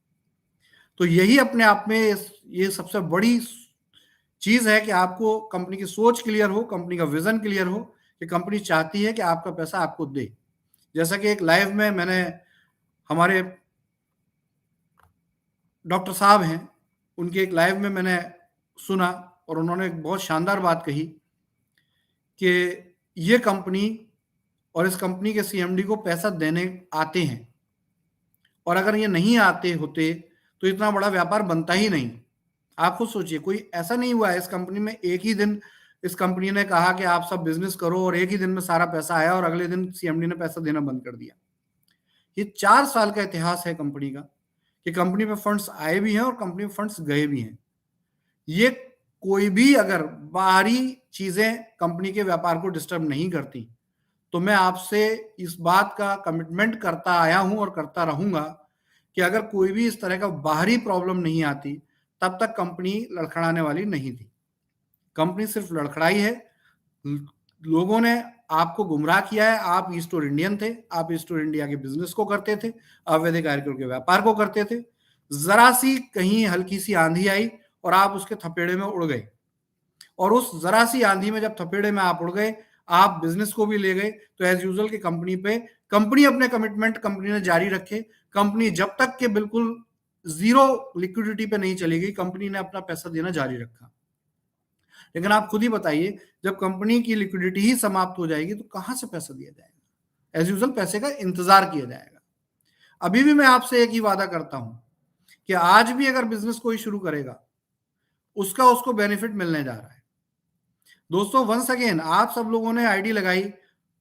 तो यही अपने आप में ये सबसे बड़ी चीज है कि आपको कंपनी की सोच क्लियर हो, कंपनी का विजन क्लियर हो कि कंपनी चाहती है कि आपका पैसा आपको दे। जैसा कि एक लाइव में मैंने, हमारे डॉक्टर साहब हैं, उनके एक लाइव में मैंने सुना और उन्होंने एक बहुत शानदार बात कही कि ये कंपनी और इस कंपनी के सीएमडी को पैसा देने आते हैं और अगर ये नहीं आते होते तो इतना बड़ा व्यापार बनता ही नहीं। आप खुद सोचिए, कोई ऐसा नहीं हुआ है इस कंपनी में एक ही दिन इस कंपनी ने कहा कि आप सब बिजनेस करो और एक ही दिन में सारा पैसा आया और अगले दिन सीएमडी ने पैसा देना बंद कर दिया। ये 4 साल का इतिहास है कंपनी का कि कंपनी में फंड्स आए भी हैं और कंपनी में फंड्स गए भी हैं। ये कोई भी अगर बाहरी चीजें कंपनी के व्यापार को डिस्टर्ब नहीं करती, तो मैं आपसे इस बात का कमिटमेंट करता आया हूं और करता रहूंगा कि अगर कोई भी इस तरह का बाहरी प्रॉब्लम नहीं आती, तब तक कंपनी लड़खड़ाने वाली नहीं थी। कंपनी सिर्फ लड़खड़ाई है, लोगों ने आपको गुमराह किया है। आप ईस्ट और इंडियन थे, आप ईस्ट और इंडिया के बिजनेस को करते थे, अवैधिक आयकर के व्यापार को करते थे। जरा सी कहीं हल्की सी आंधी आई और आप उसके थपेड़े में उड़ गए, और उस जरा सी आंधी में जब थपेड़े में आप उड़ गए, आप बिजनेस को भी ले गए। तो एज यूजुअल की कंपनी अपने कमिटमेंट कंपनी ने जारी रखे। कंपनी जब तक के बिल्कुल जीरो लिक्विडिटी पे नहीं चली गई, कंपनी ने अपना पैसा देना जारी रखा। लेकिन आप खुद ही बताइए, जब कंपनी की लिक्विडिटी ही समाप्त हो जाएगी तो कहां से पैसा दिया जाएगा? एज यूजुअल पैसे का इंतजार किया जाएगा। अभी भी मैं आपसे एक ही वादा करता हूं कि आज भी अगर बिजनेस कोई शुरू करेगा, उसको बेनिफिट मिलने जा रहा है। दोस्तों, वंस अगेन, आप सब लोगों ने आईडी लगाई,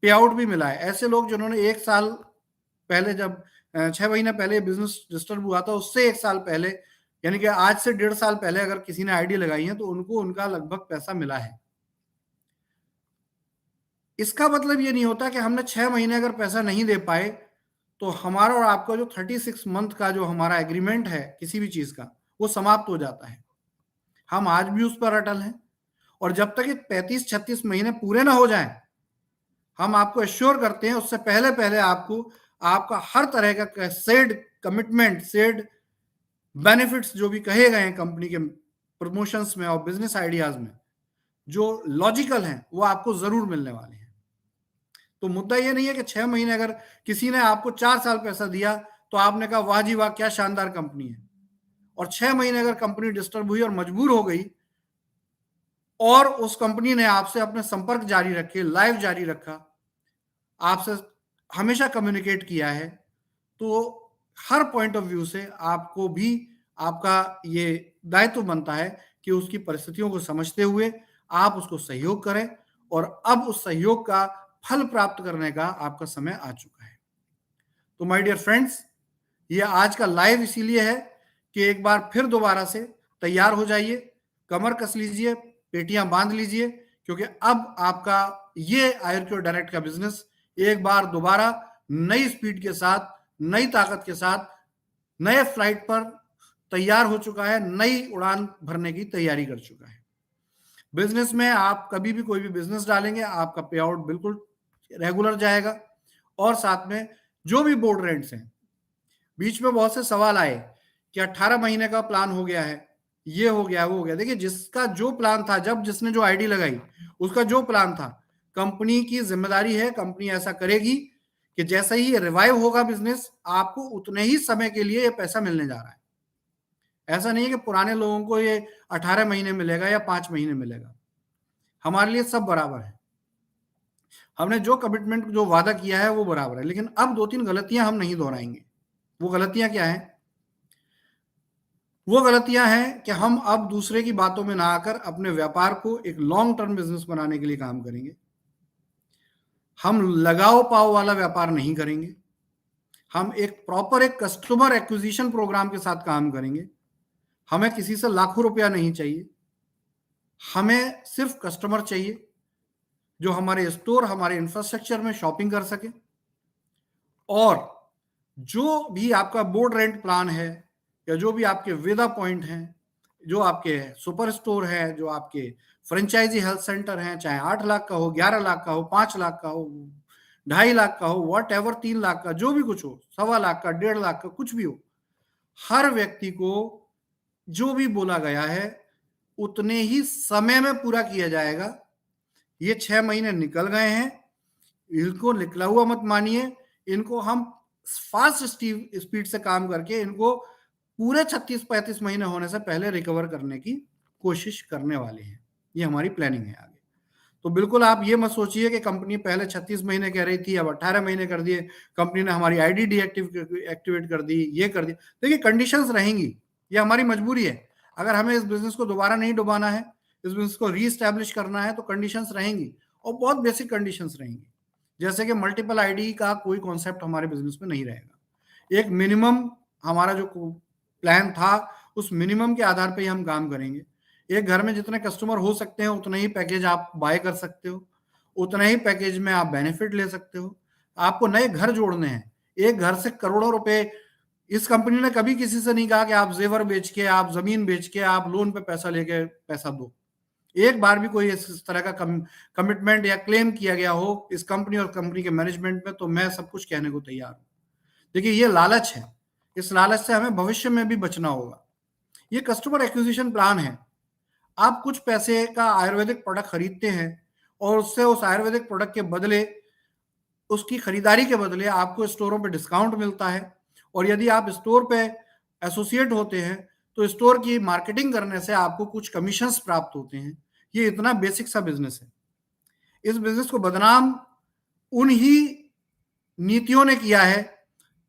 पे आउट भी मिला है। ऐसे लोग जिन्होंने 1 साल पहले, जब 6 महीने पहले बिजनेस डिस्टर्ब हुआ था, उससे 1 साल पहले, यानी कि आज से 1.5 साल पहले अगर किसी ने आईडी लगाई है तो उनको उनका लगभग पैसा मिला है। इसका मतलब ये नहीं होता कि हमने 6 महीने अगर पैसा नहीं दे पाए तो हमारा और आपका जो 36 मंथ का जो हमारा एग्रीमेंट है किसी भी चीज का, वो समाप्त हो जाता है। हम आज भी उस पर अटल हैं और जब तक ये 35-36 महीने पूरे ना हो जाएं, हम आपको एश्योर करते हैं उससे पहले पहले आपको आपका हर तरह का सेड कमिटमेंट, सेड बेनिफिट्स जो भी कहे गए हैं कंपनी के प्रमोशंस में और बिजनेस आइडियाज में, जो लॉजिकल हैं, वो आपको जरूर मिलने वाले हैं। तो मुद्दा ये नहीं है कि 6 महीने अगर किसी ने आपको 4 साल पैसा दिया तो आपने कहा वाह जी वाह क्या शानदार कंपनी है, और 6 महीने अगर कंपनी डिस्टर्ब हुई और मजबूर हो गई और उस कंपनी ने आपसे अपने संपर्क जारी रखे, लाइव जारी रखा, आपसे हमेशा कम्युनिकेट किया है, तो हर पॉइंट ऑफ व्यू से आपको भी आपका ये दायित्व बनता है कि उसकी परिस्थितियों को समझते हुए आप उसको सहयोग करें। और अब उस सहयोग का फल प्राप्त करने का आपका समय आ चुका है। तो माय डियर फ्रेंड्स, ये आज का लाइव इसीलिए है कि एक बार फिर दोबारा से तैयार हो जाइए, कमर कस लीजिए, पेटियां बांध लीजिए, क्योंकि अब आपका ये आयुर्क्योर डायरेक्ट का बिजनेस एक बार दोबारा नई स्पीड के साथ, नई ताकत के साथ, नए फ्लाइट पर तैयार हो चुका है, नई उड़ान भरने की तैयारी कर चुका है। बिजनेस में आप कभी भी कोई भी बिजनेस डालेंगे, आपका पे आउट बिल्कुल रेगुलर जाएगा, और साथ में जो भी बोर्ड रेंट्स हैं बीच में बहुत से सवाल आए कि 18 महीने का प्लान हो गया है, ये हो गया, वो हो गया। देखिए, जिसका जो प्लान था, जब जिसने जो आईडी लगाई, उसका जो प्लान था, कंपनी की जिम्मेदारी है, कंपनी ऐसा करेगी कि जैसे ही रिवाइव होगा बिजनेस, आपको उतने ही समय के लिए ये पैसा मिलने जा रहा है। ऐसा नहीं है कि पुराने लोगों को ये 18 महीने मिलेगा या 5 महीने मिलेगा। हमारे लिए सब बराबर है। हमने जो कमिटमेंट, जो वादा किया है, वो बराबर है। लेकिन अब 2-3 गलतियां हम नहीं दोहराएंगे। वो गलतियां क्या हैं? वो गलतियां हैं कि हम अब दूसरे की बातों में ना आकर अपने व्यापार को एक लॉन्ग टर्म बिजनेस बनाने के लिए काम करेंगे। हम लगाओ पाओ वाला व्यापार नहीं करेंगे। हम एक प्रॉपर एक कस्टमर एक्विजिशन प्रोग्राम के साथ काम करेंगे। हमें किसी से लाखों रुपया नहीं चाहिए। हमें सिर्फ कस्टमर चाहिए जो हमारे स्टोर, हमारे इंफ्रास्ट्रक्चर में शॉपिंग कर सके। और जो भी आपका बोर्ड रेंट प्लान है, या जो भी आपके वेदा पॉइंट हैं, जो आपके सुपर स्टोर है, जो आपके फ्रेंचाइजी हेल्थ सेंटर हैं, चाहे 8 लाख का हो, 11 लाख का हो, 5 लाख का हो, 2.5 लाख का हो, वॉट एवर, 3 लाख का, जो भी कुछ हो, 1.25 लाख का, 1.5 लाख का, कुछ भी हो, हर व्यक्ति को जो भी बोला गया है उतने ही समय में पूरा किया जाएगा। ये 6 महीने निकल गए हैं, इनको निकला हुआ मत मानिए। इनको हम फास्ट स्पीड से काम करके इनको पूरे 36-35 महीने होने से पहले रिकवर करने की कोशिश करने वाले हैं। ये हमारी प्लानिंग है आगे। तो बिल्कुल आप ये मत सोचिए कि कंपनी पहले 36 महीने कह रही थी, अब 18 महीने कर दिए, कंपनी ने हमारी आईडी एक्टिवेट कर दी, ये कर दी। देखिए, कंडीशंस रहेंगी, ये हमारी मजबूरी है। अगर हमें इस बिजनेस को दोबारा नहीं डुबाना है, इस बिजनेस को रीस्टैब्लिश करना है, तो कंडीशंस रहेंगी, और बहुत बेसिक कंडीशंस रहेंगी। जैसे कि मल्टीपल आईडी का कोई कॉन्सेप्ट हमारे बिजनेस में नहीं रहेगा। एक मिनिमम हमारा जो प्लान था, उस मिनिमम के आधार पर ही हम काम करेंगे। एक घर में जितने कस्टमर हो सकते हैं उतने ही पैकेज आप बाय कर सकते हो, उतने ही पैकेज में आप बेनिफिट ले सकते हो। आपको नए घर जोड़ने हैं, एक घर से करोड़ों रुपए। इस कंपनी ने कभी किसी से नहीं कहा कि आप जेवर बेच के, आप जमीन बेच के, आप लोन पे पैसा लेके पैसा दो। एक बार भी कोई इस तरह का कमिटमेंट या क्लेम किया गया हो इस कंपनी और कंपनी के मैनेजमेंट में, तो मैं सब कुछ कहने को तैयार हूं। देखिए, ये लालच है, इस लालच से हमें भविष्य में भी बचना होगा। ये कस्टमर एक्विजिशन प्लान है। आप कुछ पैसे का आयुर्वेदिक प्रोडक्ट खरीदते हैं और उससे, उस आयुर्वेदिक प्रोडक्ट के बदले, उसकी खरीदारी के बदले आपको स्टोरों पे डिस्काउंट मिलता है। और यदि आप स्टोर पे एसोसिएट होते हैं तो स्टोर की मार्केटिंग करने से आपको कुछ कमीशंस प्राप्त होते हैं। ये इतना बेसिक सा बिजनेस है। इस बिजनेस को बदनाम उन्हीं नीतियों ने किया है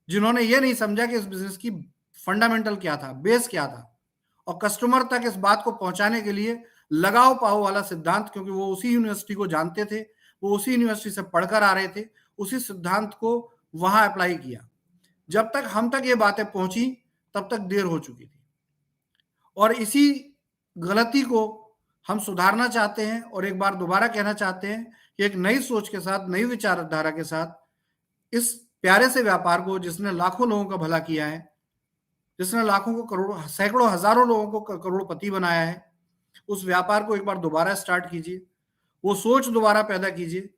जिन्होंने ये नहीं समझा कि इस बिजनेस की फंडामेंटल क्या था, बेस क्या था। और कस्टमर तक इस बात को पहुंचाने के लिए लगाओ पाओ वाला सिद्धांत, क्योंकि वो उसी यूनिवर्सिटी को जानते थे, वो उसी यूनिवर्सिटी से पढ़कर आ रहे थे, उसी सिद्धांत को वहां अप्लाई किया। जब तक हम तक ये बातें पहुंची, तब तक देर हो चुकी थी। और इसी गलती को हम सुधारना चाहते हैं, और एक बार दोबारा कहना चाहते हैं कि एक नई सोच के साथ, नई विचारधारा के साथ इस प्यारे से व्यापार को, जिसने लाखों लोगों का भला किया है, जिसने लाखों को, करोड़ों, सैकड़ों, हजारों लोगों को करोड़पति बनाया है, उस व्यापार को एक बार दोबारा स्टार्ट कीजिए। वो सोच दोबारा पैदा कीजिए।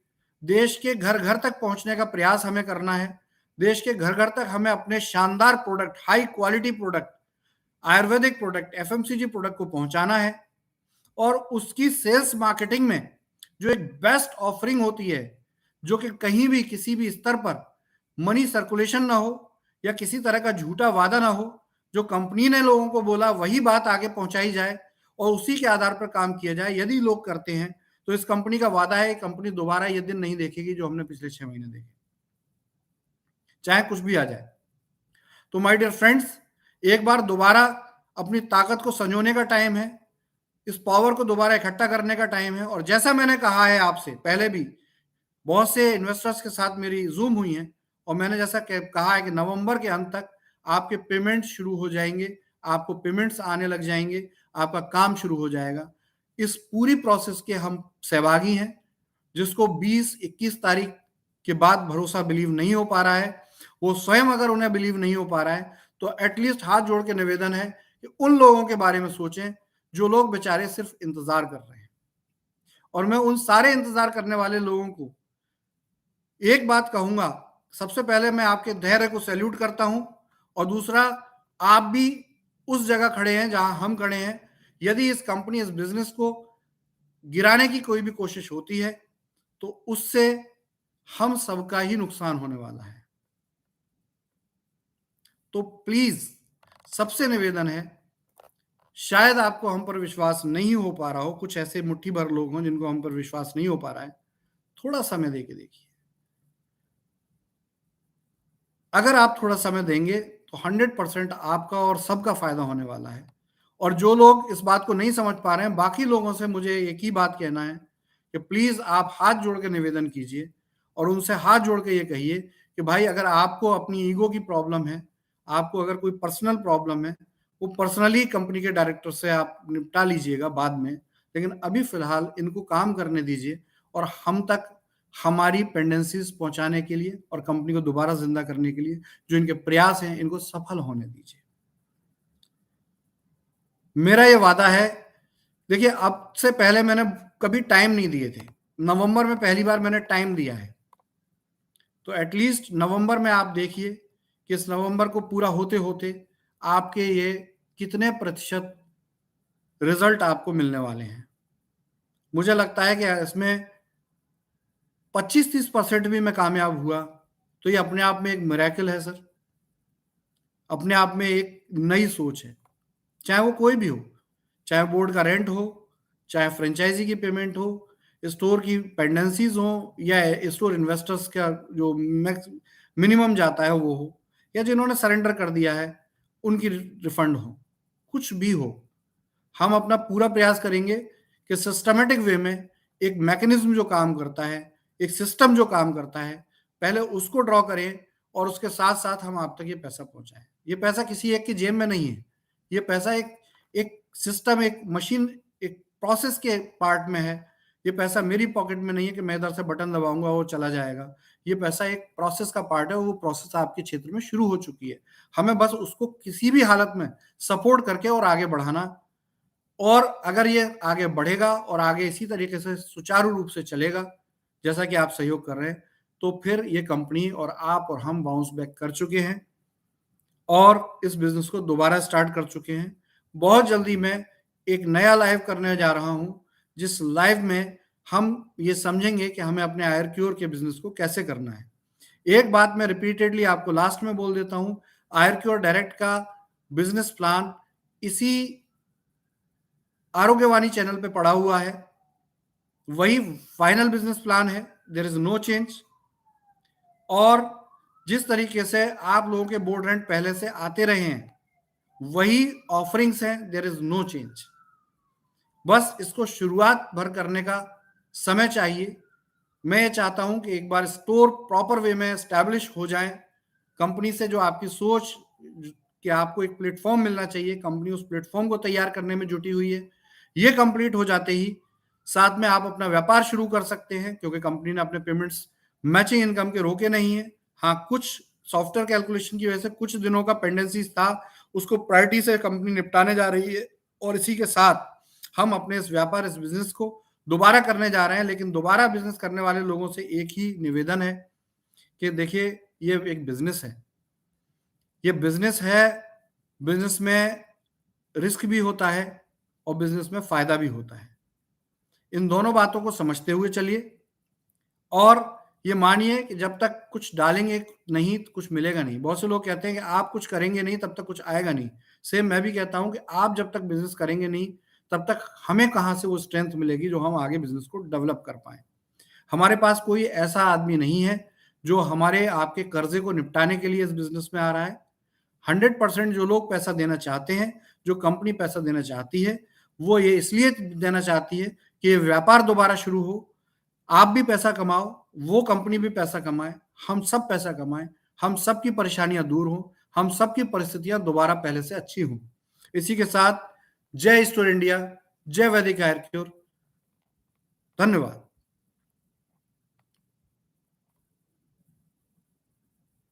देश के घर घर तक पहुंचने का प्रयास हमें करना है। देश के घर घर तक हमें अपने शानदार product, high quality product, Ayurvedic product, FMCG product को पहुंचाना है। और उसकी सेल्स मार्केटिंग में जो एक बेस्ट ऑफरिंग होती है, जो कि कहीं भी किसी भी स्तर पर मनी सर्कुलेशन ना हो, या किसी तरह का झूठा वादा ना हो, जो कंपनी ने लोगों को बोला वही बात आगे पहुंचाई जाए और उसी के आधार पर काम किया जाए। यदि लोग करते हैं तो इस कंपनी का वादा है, कंपनी दोबारा ये दिन नहीं देखेगी जो हमने पिछले 6 महीने देखे, चाहे कुछ भी आ जाए। तो माय डियर फ्रेंड्स, एक बार दोबारा अपनी ताकत को संजोने का टाइम है, इस पावर को दोबारा इकट्ठा करने का टाइम है। और जैसा मैंने कहा है आपसे पहले भी, बहुत से इन्वेस्टर्स के साथ मेरी जूम हुई है, और मैंने जैसा कहा है कि नवंबर के अंत तक आपके पेमेंट शुरू हो जाएंगे, आपको पेमेंट्स आने लग जाएंगे, आपका काम शुरू हो जाएगा। इस पूरी प्रोसेस के हम सहभागी हैं। जिसको 20-21 तारीख के बाद भरोसा बिलीव नहीं हो पा रहा है, वो स्वयं अगर उन्हें बिलीव नहीं हो पा रहा है, तो एटलीस्ट हाथ जोड़ के निवेदन है कि उन लोगों के बारे में सोचें जो लोग बेचारे सिर्फ इंतजार कर रहे हैं। और मैं उन सारे इंतजार करने वाले लोगों को एक बात कहूंगा, सबसे पहले मैं आपके धैर्य को सैल्यूट करता हूं, और दूसरा, आप भी उस जगह खड़े हैं जहां हम खड़े हैं। यदि इस कंपनी, इस बिजनेस को गिराने की कोई भी कोशिश होती है तो उससे हम सबका ही नुकसान होने वाला है। तो प्लीज, सबसे निवेदन है, शायद आपको हम पर विश्वास नहीं हो पा रहा हो, कुछ ऐसे मुट्ठी भर लोग हों जिनको हम पर विश्वास नहीं हो पा रहा है, थोड़ा समय दे के देखिए। अगर आप थोड़ा समय देंगे तो 100% आपका और सबका फायदा होने वाला है। और जो लोग इस बात को नहीं समझ पा रहे हैं, बाकी लोगों से मुझे एक ही बात कहना है कि प्लीज आप हाथ जोड़ के निवेदन कीजिए और उनसे हाथ जोड़ के ये कहिए कि भाई, अगर आपको अपनी ईगो की प्रॉब्लम है, आपको अगर कोई पर्सनल प्रॉब्लम है, वो पर्सनली कंपनी के डायरेक्टर से आप निपटा लीजिएगा बाद में, लेकिन अभी फिलहाल इनको काम करने दीजिए और हम तक हमारी पेंडेंसीज पहुंचाने के लिए और कंपनी को दोबारा जिंदा करने के लिए जो इनके प्रयास हैं, इनको सफल होने दीजिए। मेरा ये वादा है। देखिए, अब से पहले मैंने कभी टाइम नहीं दिए थे। नवंबर में पहली बार मैंने टाइम दिया है, तो एटलीस्ट नवंबर में आप देखिए कि इस नवंबर को पूरा होते होते आपके ये कितने प्रतिशत रिजल्ट आपको मिलने वाले हैं। मुझे लगता है कि इसमें 25-30% भी मैं कामयाब हुआ तो ये अपने आप में एक मिरेकल है सर। अपने आप में एक नई सोच है, चाहे वो कोई भी हो, चाहे बोर्ड का रेंट हो, चाहे फ्रेंचाइजी की पेमेंट हो, स्टोर की पेंडेंसीज हो, या स्टोर इन्वेस्टर्स का जो मैक्स मिनिमम जाता है वो हो, या जिन्होंने सरेंडर कर दिया है उनकी रिफंड हो, कुछ भी हो। हम अपना पूरा प्रयास करेंगे कि सिस्टमेटिक वे में एक मैकेनिज्म जो काम करता है, एक सिस्टम जो काम करता है, पहले उसको ड्रॉ करें और उसके साथ साथ हम आप तक ये पैसा पहुंचाएं। ये पैसा किसी एक की जेब में नहीं है, ये पैसा एक एक सिस्टम, एक मशीन, एक प्रोसेस के पार्ट में है। ये पैसा मेरी पॉकेट में नहीं है कि मैं इधर से बटन दबाऊंगा वो चला जाएगा। ये पैसा एक प्रोसेस का पार्ट है, वो प्रोसेस आपके क्षेत्र में शुरू हो चुकी है। हमें बस उसको किसी भी हालत में सपोर्ट करके और आगे बढ़ाना, और अगर ये आगे बढ़ेगा और आगे इसी तरीके से सुचारू रूप से चलेगा जैसा कि आप सहयोग कर रहे हैं, तो फिर ये कंपनी और आप और हम बाउंस बैक कर चुके हैं और इस बिजनेस को दोबारा स्टार्ट कर चुके हैं। बहुत जल्दी मैं एक नया लाइव करने जा रहा हूं, जिस लाइव में हम ये समझेंगे कि हमें अपने आयरक्योर के बिजनेस को कैसे करना है। एक बात मैं रिपीटेडली आपको लास्ट में बोल देता हूं, आयरक्योर डायरेक्ट का बिजनेस प्लान इसी आरोग्यवाणी चैनल पे पड़ा हुआ है, वही फाइनल बिजनेस प्लान है, देयर इज नो चेंज। और जिस तरीके से आप लोगों के बोर्ड रेंट पहले से आते रहे हैं, वही ऑफरिंग्स हैं, देयर इज नो चेंज। बस इसको शुरुआत भर करने का समय चाहिए। मैं ये चाहता हूं कि एक बार स्टोर प्रॉपर वे में एस्टैब्लिश हो जाए, कंपनी से जो आपकी सोच कि आपको एक प्लेटफॉर्म मिलना चाहिए, कंपनी उस प्लेटफॉर्म को तैयार करने में जुटी हुई है। ये कंप्लीट हो जाते ही साथ में आप अपना व्यापार शुरू कर सकते हैं, क्योंकि कंपनी ने अपने पेमेंट्स मैचिंग इनकम के रोके नहीं है। हाँ, कुछ सॉफ्टवेयर कैलकुलेशन की वजह से कुछ दिनों का पेंडेंसीज था, उसको प्रायोरिटी से कंपनी निपटाने जा रही है। और इसी के साथ हम अपने इस व्यापार, इस बिजनेस को दोबारा करने जा रहे हैं। लेकिन दोबारा बिजनेस करने वाले लोगों से एक ही निवेदन है कि देखिए, ये एक बिजनेस है, ये बिजनेस है, बिजनेस में रिस्क भी होता है और बिजनेस में फायदा भी होता है। इन दोनों बातों को समझते हुए चलिए और ये मानिए कि जब तक कुछ डालेंगे नहीं तो कुछ मिलेगा नहीं। बहुत से लोग कहते हैं कि आप कुछ करेंगे नहीं तब तक कुछ आएगा नहीं। सेम मैं भी कहता हूं कि आप जब तक बिजनेस करेंगे नहीं तब तक हमें कहां से वो स्ट्रेंथ मिलेगी जो हम आगे बिजनेस को डेवलप कर पाए। हमारे पास कोई ऐसा आदमी नहीं है जो हमारे आपके कर्जे को निपटाने के लिए इस बिजनेस में आ रहा है। 100% जो लोग पैसा देना चाहते हैं, जो कंपनी पैसा देना चाहती है, वो ये इसलिए देना चाहती है कि ये व्यापार दोबारा शुरू हो, आप भी पैसा कमाओ, वो कंपनी भी पैसा कमाए, हम सब पैसा कमाएं, हम सबकी परेशानियां दूर हों, हम सबकी परिस्थितियां दोबारा पहले से अच्छी हों। इसी के साथ जय स्टोर इंडिया, जय वैदिक आयुर्वेद। धन्यवाद।